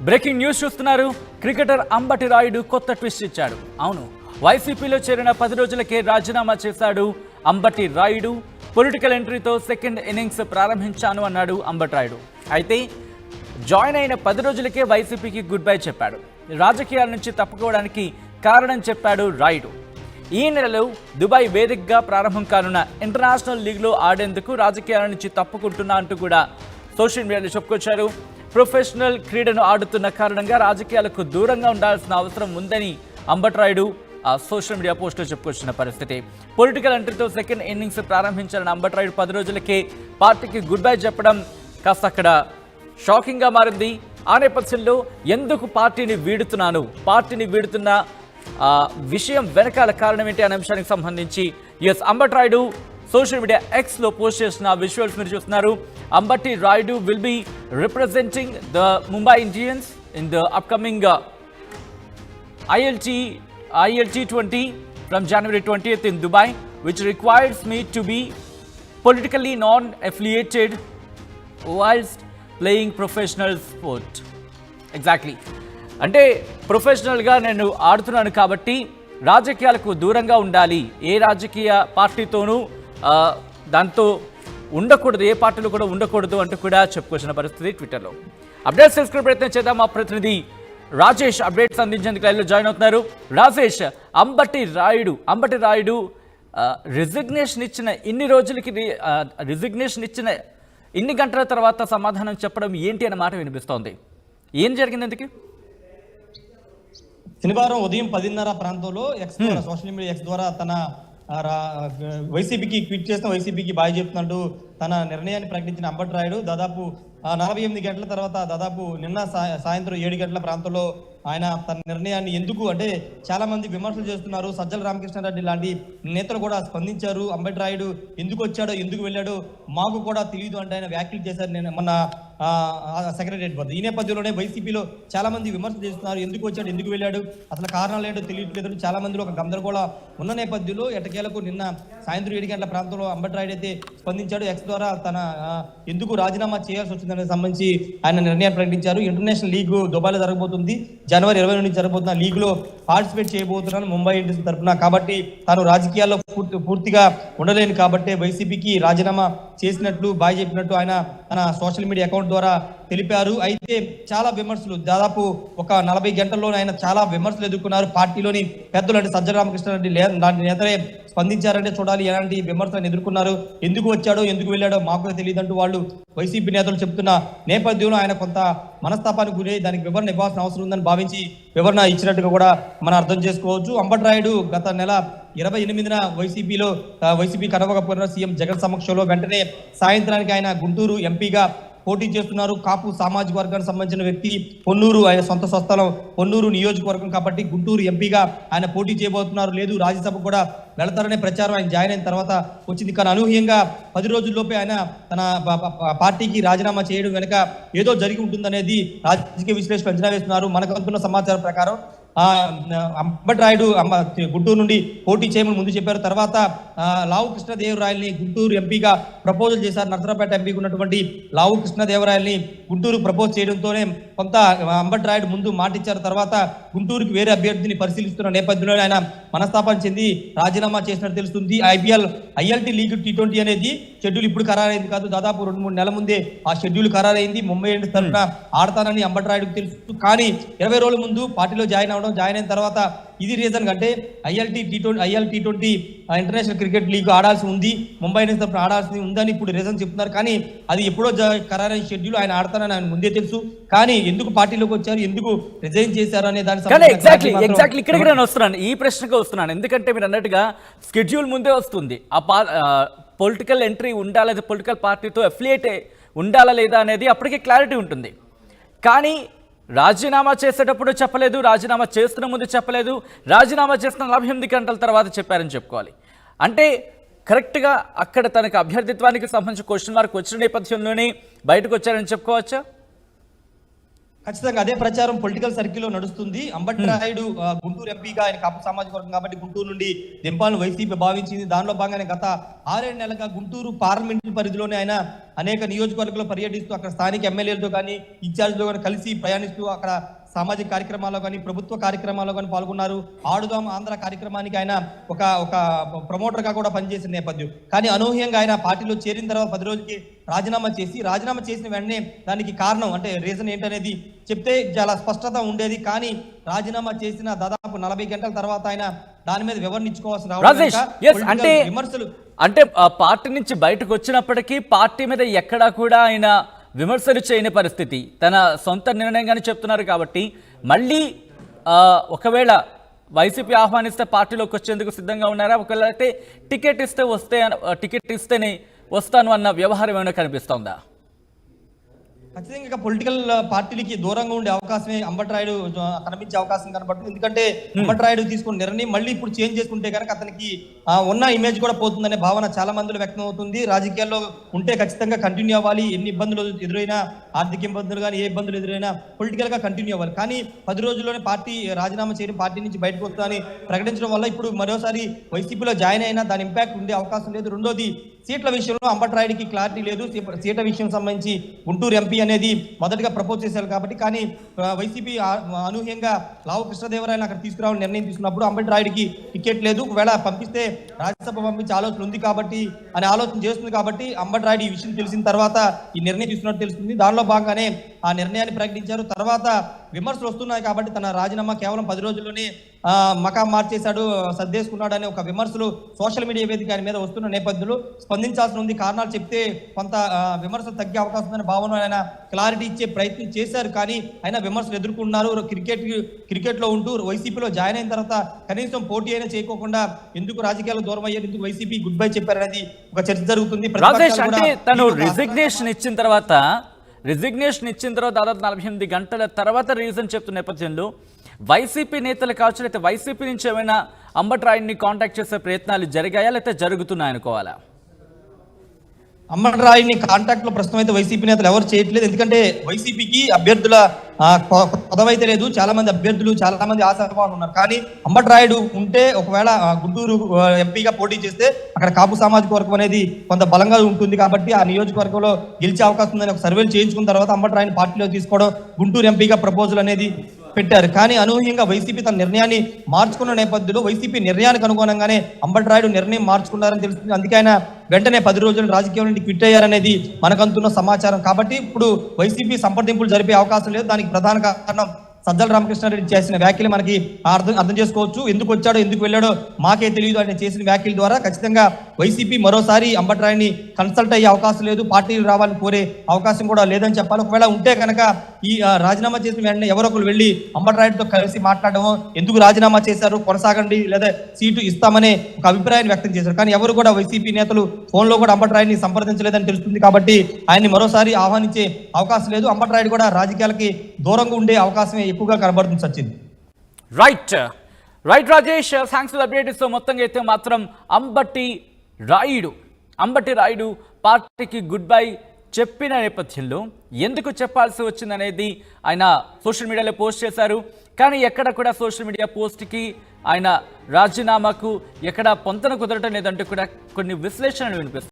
Breaking news చూస్తున్నారు. Cricketer Ambati Rayudu కొత్త twist ఇచ్చాడు. అవును, వైసీపీలో చేరిన 10 రోజులకే రాజీనామా చేశాడు అంబటి రాయుడు. పొలిటికల్ ఎంట్రీతో సెకండ్ ఇన్నింగ్స్ ప్రారంభించాను అన్నాడు అంబటి రాయుడు. అయితే జాయిన్ అయిన 10 రోజులకే వైసీపీకి గుడ్ బై చెప్పాడు. రాజకీయాల నుంచి తప్పుకోవడానికి కారణం చెప్పాడు రాయుడు. ఈ నెలలో దుబాయ్ వేదికగా ప్రారంభం కానున్న ఇంటర్నేషనల్ లీగ్లో ఆడేందుకు రాజకీయాల నుంచి తప్పుకుంటున్నా అంటూ కూడా సోషల్ మీడియాలో చెప్పుకొచ్చారు. ప్రొఫెషనల్ క్రీడను ఆడుతున్న కారణంగా రాజకీయాలకు దూరంగా ఉండాల్సిన అవసరం ఉందని అంబటి రాయుడు సోషల్ మీడియా పోస్టులో చెప్పుకొచ్చిన పరిస్థితి. పొలిటికల్ ఎంట్రీతో సెకండ్ ఇన్నింగ్స్ ప్రారంభించాలని అంబటి రాయుడు 10 రోజులకే పార్టీకి గుడ్ బై చెప్పడం కాస్త అక్కడ షాకింగ్గా మారింది. ఆ నేపథ్యంలో ఎందుకు పార్టీని వీడుతున్న విషయం వెనకాల కారణం ఏంటి అనే అంశానికి సంబంధించి అంబటి రాయుడు సోషల్ మీడియా ఎక్స్లో పోస్ట్ చేసిన విజువల్స్ మీరు చూస్తున్నారు. Ambati Rayudu will be representing the Mumbai Indians in the upcoming ILT20 from January 20th in Dubai, which requires me to be politically non-affiliated whilst playing professional sport. Exactly. అంటే ప్రొఫెషనల్గా నేను ఆడుతున్నాను కాబట్టి రాజకీయాలకు దూరంగా ఉండాలి, ఏ రాజకీయ పార్టీతోనూ దాంతో ఉండకూడదు, ఏ పార్టీలో కూడా ఉండకూడదు అంటూ కూడా చెప్పుకొచ్చిన పరిస్థితి ట్విట్టర్లో. అప్డేట్స్ తెలుసుకునే ప్రయత్నం చేద్దాం. మా ప్రతినిధి రాజేష్ అప్డేట్స్ అందించేందుకు లైవ్లో జాయిన్ అవుతున్నారు. రాజేష్, అంబటి రాయుడు రిజిగ్నేషన్ ఇచ్చిన ఇన్ని గంటల తర్వాత సమాధానం చెప్పడం ఏంటి అన్న మాట వినిపిస్తోంది. ఏం జరిగింది ఎందుకు? శనివారం ఉదయం 10:30 ప్రాంతంలో సోషల్ మీడియా ఎక్స్ ద్వారా తన వైసీపీకి క్విట్ చేసిన వైసీపీకి బాయ్ చెప్తున్నట్టు తన నిర్ణయాన్ని ప్రకటించిన అంబటి రాయుడు దాదాపు 48 గంటల తర్వాత దాదాపు నిన్న సాయంత్రం 7 గంటల ప్రాంతంలో ఆయన తన నిర్ణయాన్ని ఎందుకు అంటే చాలా మంది విమర్శలు చేస్తున్నారు. సజ్జల రామకృష్ణారెడ్డి లాంటి నేతలు కూడా స్పందించారు. అంబటి రాయుడు ఎందుకు వచ్చాడో ఎందుకు వెళ్ళాడో మాకు కూడా తెలియదు అంటే ఆయన వ్యాఖ్యలు చేశారు. నేను మొన్న సెక్రటరియట్ వద్ద. ఈ నేపథ్యంలోనే వైసీపీలో చాలా మంది విమర్శలు చేస్తున్నారు. ఎందుకు వచ్చాడు, ఎందుకు వెళ్ళాడు, అసలు కారణాలు ఏంటో తెలియట్లేదు. చాలా మందిలో ఒక గందరగోళం ఉన్న నేపథ్యంలో ఎట్టకేలకు నిన్న సాయంత్రం 7 గంటల ప్రాంతంలో అంబటి రాయుడు అయితే స్పందించాడు. ఎక్స్ ద్వారా తన ఎందుకు రాజీనామా చేయాల్సి వచ్చిందనే సంబంధించి ఆయన నిర్ణయాన్ని ప్రకటించారు. ఇంటర్నేషనల్ లీగ్ దుబాయ్లో జరగబోతుంది. జనవరి 20 నుంచి జరగబోతున్న లీగ్ లో పార్టిసిపేట్ చేయబోతున్నాను ముంబై ఇండియన్స్ తరఫున. కాబట్టి తాను రాజకీయాల్లో పూర్తిగా ఉండలేను కాబట్టి వైసీపీకి రాజీనామా చేసినట్లు బాయ్ చెప్పినట్టు ఆయన తన సోషల్ మీడియా అకౌంట్ ద్వారా తెలిపారు. అయితే చాలా విమర్శలు దాదాపు ఒక 40 గంటల్లోనే ఆయన చాలా విమర్శలు ఎదుర్కొన్నారు. పార్టీలోని పెద్దలు అంటే సజ్జల రామకృష్ణారెడ్డి లాంటి నేతలే స్పందించారంటే చూడాలి ఎలాంటి విమర్శలను ఎదుర్కొన్నారు. ఎందుకు వచ్చాడో ఎందుకు వెళ్ళాడో మాకు తెలియదంటూ వాళ్ళు వైసీపీ నేతలు చెప్తున్న నేపథ్యంలో ఆయన కొంత మనస్తాపానికి గురై దానికి వివరణ ఇవ్వాల్సిన అవసరం ఉందని భావించి వివరణ ఇచ్చినట్టుగా కూడా మనం అర్థం చేసుకోవచ్చు. అంబటి రాయుడు గత నెల 28న వైసీపీ కడవకపోయిన సీఎం జగన్ సమక్షంలో వెంటనే సాయంత్రానికి ఆయన గుంటూరు ఎంపీగా పోటీ చేస్తున్నారు. కాపు సామాజిక వర్గానికి సంబంధించిన వ్యక్తి. పొన్నూరు ఆయన సొంత స్వస్థలం పొన్నూరు నియోజకవర్గం కాబట్టి గుంటూరు ఎంపీగా ఆయన పోటీ చేయబోతున్నారు. లేదు రాజ్యసభ కూడా వెళతారనే ప్రచారం ఆయన జాయిన్ అయిన తర్వాత వచ్చింది. కానీ అనూహ్యంగా 10 రోజుల్లోపే ఆయన తన పార్టీకి రాజీనామా చేయడం వెనుక ఏదో జరిగి ఉంటుందనేది రాజకీయ విశ్లేషకులు అంచనా వేస్తున్నారు. మనకు అందుతున్న సమాచారం ప్రకారం అంబటి రాయుడు గుంటూరు నుండి పోటీ చేయమని ముందు చెప్పారు. తర్వాత లావు కృష్ణదేవరాయల్ని గుంటూరు ఎంపీగా ప్రపోజల్ చేశారు. నర్సరాపేట ఎంపీగా ఉన్నటువంటి లావు కృష్ణదేవరాయల్ని గుంటూరు ప్రపోజ్ చేయడంతోనే కొంత అంబటి రాయుడు ముందు మాటిచ్చారు. తర్వాత గుంటూరుకి వేరే అభ్యర్థిని పరిశీలిస్తున్న నేపథ్యంలో ఆయన మనస్తాపం చెంది రాజీనామా చేసినట్టు తెలుస్తుంది. ILT లీగ్ T20 అనేది షెడ్యూల్ ఇప్పుడు ఖరారైంది కాదు, దాదాపు 2-3 నెలల ముందే ఆ షెడ్యూల్ ఖరారైంది. ముంబై ఇండియన్స్ తరఫున ఆడతానని అంబటి రాయుడుకు తెలుసు. కానీ 20 రోజుల ముందు పార్టీలో జాయిన్ అయిన తర్వాత ఇది రీజన్ అంటే ILT20 ఇంటర్నేషనల్ క్రికెట్ లీగ్ ఆడాల్సి ఉంది, ముంబై ఇండియన్స్ తరఫున ఆడాల్సి ఉందని ఇప్పుడు రీజన్ చెప్తున్నారు. కానీ అది ఎప్పుడో ఖరారైన షెడ్యూల్ ఆయన ఆడతానని ఆయన ముందే తెలుసు. కానీ ఎందుకు పార్టీలోకి వచ్చారు, ఎందుకు రిజైన్ చేశారు అనే దాని ఎగ్జాక్ట్లీ ఇక్కడికి నేను వస్తున్నాను, ఈ ప్రశ్నకు వస్తున్నాను. ఎందుకంటే మీరు అన్నట్టుగా స్కెడ్యూల్ ముందే వస్తుంది. పొలిటికల్ ఎంట్రీ ఉండాలా లేదా పొలిటికల్ పార్టీతో అఫిలియేట్ ఉండాలా లేదా అనేది అప్పటికే క్లారిటీ ఉంటుంది. కానీ రాజీనామా చేసేటప్పుడు చెప్పలేదు, రాజీనామా చేస్తున్న ముందు చెప్పలేదు, రాజీనామా చేసిన 48 గంటల తర్వాత చెప్పారని చెప్పుకోవాలి. అంటే కరెక్ట్గా అక్కడ తనకు అభ్యర్థిత్వానికి సంబంధించి క్వశ్చన్ మార్క్ వచ్చిన నేపథ్యంలోనే బయటకు వచ్చారని చెప్పుకోవచ్చా? ఖచ్చితంగా అదే ప్రచారం పొలిటికల్ సర్కిల్లో నడుస్తుంది. అంబటి రాయుడు గుంటూరు ఎంపీగా ఆయన కాపు సామాజిక వర్గం కాబట్టి గుంటూరు నుండి దింపాలను వైసీపీ భావించింది. దానిలో భాగంగానే గత 6-7 నెలలుగా గుంటూరు పార్లమెంటు పరిధిలోనే ఆయన అనేక నియోజకవర్గాల్లో పర్యటిస్తూ అక్కడ స్థానిక ఎమ్మెల్యేలతో కానీ ఇన్ఛార్జ్తో కానీ కలిసి ప్రయాణిస్తూ అక్కడ సామాజిక కార్యక్రమాల్లో కానీ ప్రభుత్వ కార్యక్రమాల్లో కానీ పాల్గొన్నారు. ఆడుదాం ఆంధ్ర కార్యక్రమానికి ఆయన ఒక ప్రమోటర్గా కూడా పనిచేసిన నేపథ్యం. కానీ అనూహ్యంగా ఆయన పార్టీలో చేరిన తర్వాత 10 రోజులకి రాజీనామా చేసిన వెంటనే దానికి కారణం అంటే రీజన్ ఏంటనేది చెప్తే చాలా స్పష్టత ఉండేది. కానీ రాజీనామా చేసిన దాదాపు 40 గంటల తర్వాత ఆయన దాని మీద వివరణ ఇచ్చుకోవాల్సిన విమర్శలు అంటే పార్టీ నుంచి బయటకు వచ్చినప్పటికీ పార్టీ మీద ఎక్కడా కూడా ఆయన విమర్శలు చేయని పరిస్థితి, తన సొంత నిర్ణయంగానే చెప్తున్నారు. కాబట్టి మళ్ళీ ఒకవేళ వైసీపీ ఆహ్వానిస్తే పార్టీలోకి వచ్చేందుకు సిద్ధంగా ఉన్నారా? ఒకవేళ అయితే టికెట్ ఇస్తేనే వస్తాను అన్న వ్యవహారం ఏమైనా కనిపిస్తోందా? ఖచ్చితంగా పొలిటికల్ పార్టీలకి దూరంగా ఉండే అవకాశమే అంబటి రాయుడు కనిపించే అవకాశం కనబడుతుంది. ఎందుకంటే అంబటి రాయుడు తీసుకున్న నిర్ణయం మళ్ళీ ఇప్పుడు చేంజ్ చేసుకుంటే కనుక అతనికి ఉన్న ఇమేజ్ కూడా పోతుందనే భావన చాలా మందిలో వ్యక్తం అవుతుంది. రాజకీయాల్లో ఉంటే ఖచ్చితంగా కంటిన్యూ అవ్వాలి, ఎన్ని ఇబ్బందులు ఎదురైనా, ఆర్థిక ఇబ్బందులు కానీ ఏ ఇబ్బందులు ఎదురైనా పొలిటికల్ గా కంటిన్యూ అవ్వాలి. కానీ 10 రోజుల్లోనే పార్టీ రాజీనామా చేయడం, పార్టీ నుంచి బయటకు వస్తుందని ప్రకటించడం వల్ల ఇప్పుడు మరోసారి వైసీపీలో జాయిన్ అయినా దాని ఇంపాక్ట్ ఉండే అవకాశం లేదు. రెండోది సీట్ల విషయంలో అంబటి రాయుడికి క్లారిటీ లేదు. సీట్ల విషయం సంబంధించి గుంటూరు ఎంపీ అనేది మొదటిగా ప్రపోజ్ చేశారు కాబట్టి, కానీ వైసీపీ అనూహ్యంగా లావు కృష్ణదేవరాయలు అక్కడ తీసుకురావాలని నిర్ణయం తీసుకున్నప్పుడు అంబటి రాయుడికి టికెట్ లేదు, ఒకవేళ పంపిస్తే రాజ్యసభ పంపించే ఆలోచన ఉంది కాబట్టి అనే ఆలోచన చేస్తుంది. కాబట్టి అంబటి రాయుడు ఈ విషయం తెలిసిన తర్వాత ఈ నిర్ణయం తీసుకున్నట్టు తెలుస్తుంది. దానిలో భాగంగానే ఆ నిర్ణయాన్ని ప్రకటించారు. తర్వాత విమర్శలు వస్తున్నాయి కాబట్టి తన రాజీనామా కేవలం 10 రోజుల్లోనే మకాం మార్చేశాడు, సర్దేసుకున్నాడు అనే ఒక విమర్శలు సోషల్ మీడియా వేదిక ఆయన మీద వస్తున్న నేపథ్యంలో స్పందించాల్సి ఉంది. కారణాలు చెప్తే కొంత విమర్శలు తగ్గే అవకాశం ఉందనే భావన ఆయన క్లారిటీ ఇచ్చే ప్రయత్నం చేశారు. కానీ ఆయన విమర్శలు ఎదుర్కొన్నారు. క్రికెట్లో ఉంటూ వైసీపీలో జాయిన్ అయిన తర్వాత కనీసం పోటీ అయినా చేయకోకుండా ఎందుకు రాజకీయాలు దూరం అయ్యారు, ఎందుకు వైసీపీ గుడ్ బై చెప్పారనేది ఒక చర్చ జరుగుతుంది. తను రిజిగ్నేషన్ ఇచ్చిన తర్వాత దాదాపు 48 గంటల తర్వాత రీజన్ చెప్తున్న నేపథ్యంలో వైసీపీ నేతలు కావచ్చు, లేకపోతే వైసీపీ నుంచి ఏమైనా అంబటి రాయుడిని కాంటాక్ట్ చేసే ప్రయత్నాలు జరిగాయా లేకపోతే జరుగుతున్నాయి అనుకోవాలా? అంబటి రాయుడిని కాంటాక్ట్ లో ప్రస్తుతం అయితే వైసీపీ నేతలు ఎవరు చేయట్లేదు. ఎందుకంటే వైసీపీకి అభ్యర్థుల పదవైతే లేదు, చాలా మంది అభ్యర్థులు చాలా మంది ఆశాభావాలు ఉన్నారు. కానీ అంబటి రాయుడు ఉంటే ఒకవేళ గుంటూరు ఎంపీగా పోటీ చేస్తే అక్కడ కాపు సామాజిక వర్గం అనేది కొంత బలంగా ఉంటుంది కాబట్టి ఆ నియోజకవర్గంలో గెలిచే అవకాశం ఉందని ఒక సర్వేలు చేయించుకున్న తర్వాత అంబటి రాయుడిని పార్టీలో తీసుకోవడం, గుంటూరు ఎంపీగా ప్రపోజల్ అనేది పెట్టారు. కానీ అనూహ్యంగా వైసీపీ తన నిర్ణయాన్ని మార్చుకున్న నేపథ్యంలో వైసీపీ నిర్ణయానికి అనుగుణంగానే అంబటి రాయుడు నిర్ణయం మార్చుకున్నారని తెలుస్తుంది. అందుకే ఆయన వెంటనే 10 రోజులు రాజకీయం నుండి క్విట్ అయ్యారనేది మనకంతున్న సమాచారం. కాబట్టి ఇప్పుడు వైసీపీ సంప్రదింపులు జరిపే అవకాశం లేదు. దానికి ప్రధాన కారణం సజ్జల రామకృష్ణారెడ్డి చేసిన వ్యాఖ్యలు మనకి అర్థం చేసుకోవచ్చు. ఎందుకు వచ్చాడో ఎందుకు వెళ్ళాడో మాకే తెలియదు ఆయన చేసిన వ్యాఖ్యల ద్వారా ఖచ్చితంగా వైసీపీ మరోసారి అంబటి రాయుడిని కన్సల్ట్ అయ్యే అవకాశం లేదు, పార్టీలు రావాలని కోరే అవకాశం కూడా లేదని చెప్పాలి. ఒకవేళ ఉంటే కనుక ఈ రాజీనామా చేసిన వెంటనే ఎవరొకరు వెళ్ళి అంబటి రాయుడితో కలిసి మాట్లాడడం, ఎందుకు రాజీనామా చేశారు, కొనసాగండి లేదా సీటు ఇస్తామనే ఒక అభిప్రాయాన్ని వ్యక్తం చేశారు. కానీ ఎవరు కూడా వైసీపీ నేతలు ఫోన్లో కూడా అంబటి రాయుడిని సంప్రదించలేదని తెలుస్తుంది. కాబట్టి ఆయన్ని మరోసారి ఆహ్వానించే అవకాశం లేదు. అంబటి రాయుడు కూడా రాజకీయాలకి దూరంగా ఉండే అవకాశమే ఎక్కువగా కనబడుతుంది. Sachin right Rajesh, thanks for the update. So మొత్తంగా అయితే మాత్రం అంబటి రాయుడు పార్టీకి గుడ్ బై చెప్పిన నేపథ్యంలో ఎందుకు చెప్పాల్సి వచ్చిందనేది ఆయన సోషల్ మీడియాలో పోస్ట్ చేశారు. కానీ ఎక్కడ కూడా సోషల్ మీడియా పోస్ట్కి ఆయన రాజీనామాకు ఎక్కడ పొంతన కుదరటం లేదంటూ కూడా కొన్ని విశ్లేషణలు వినిపిస్తాయి.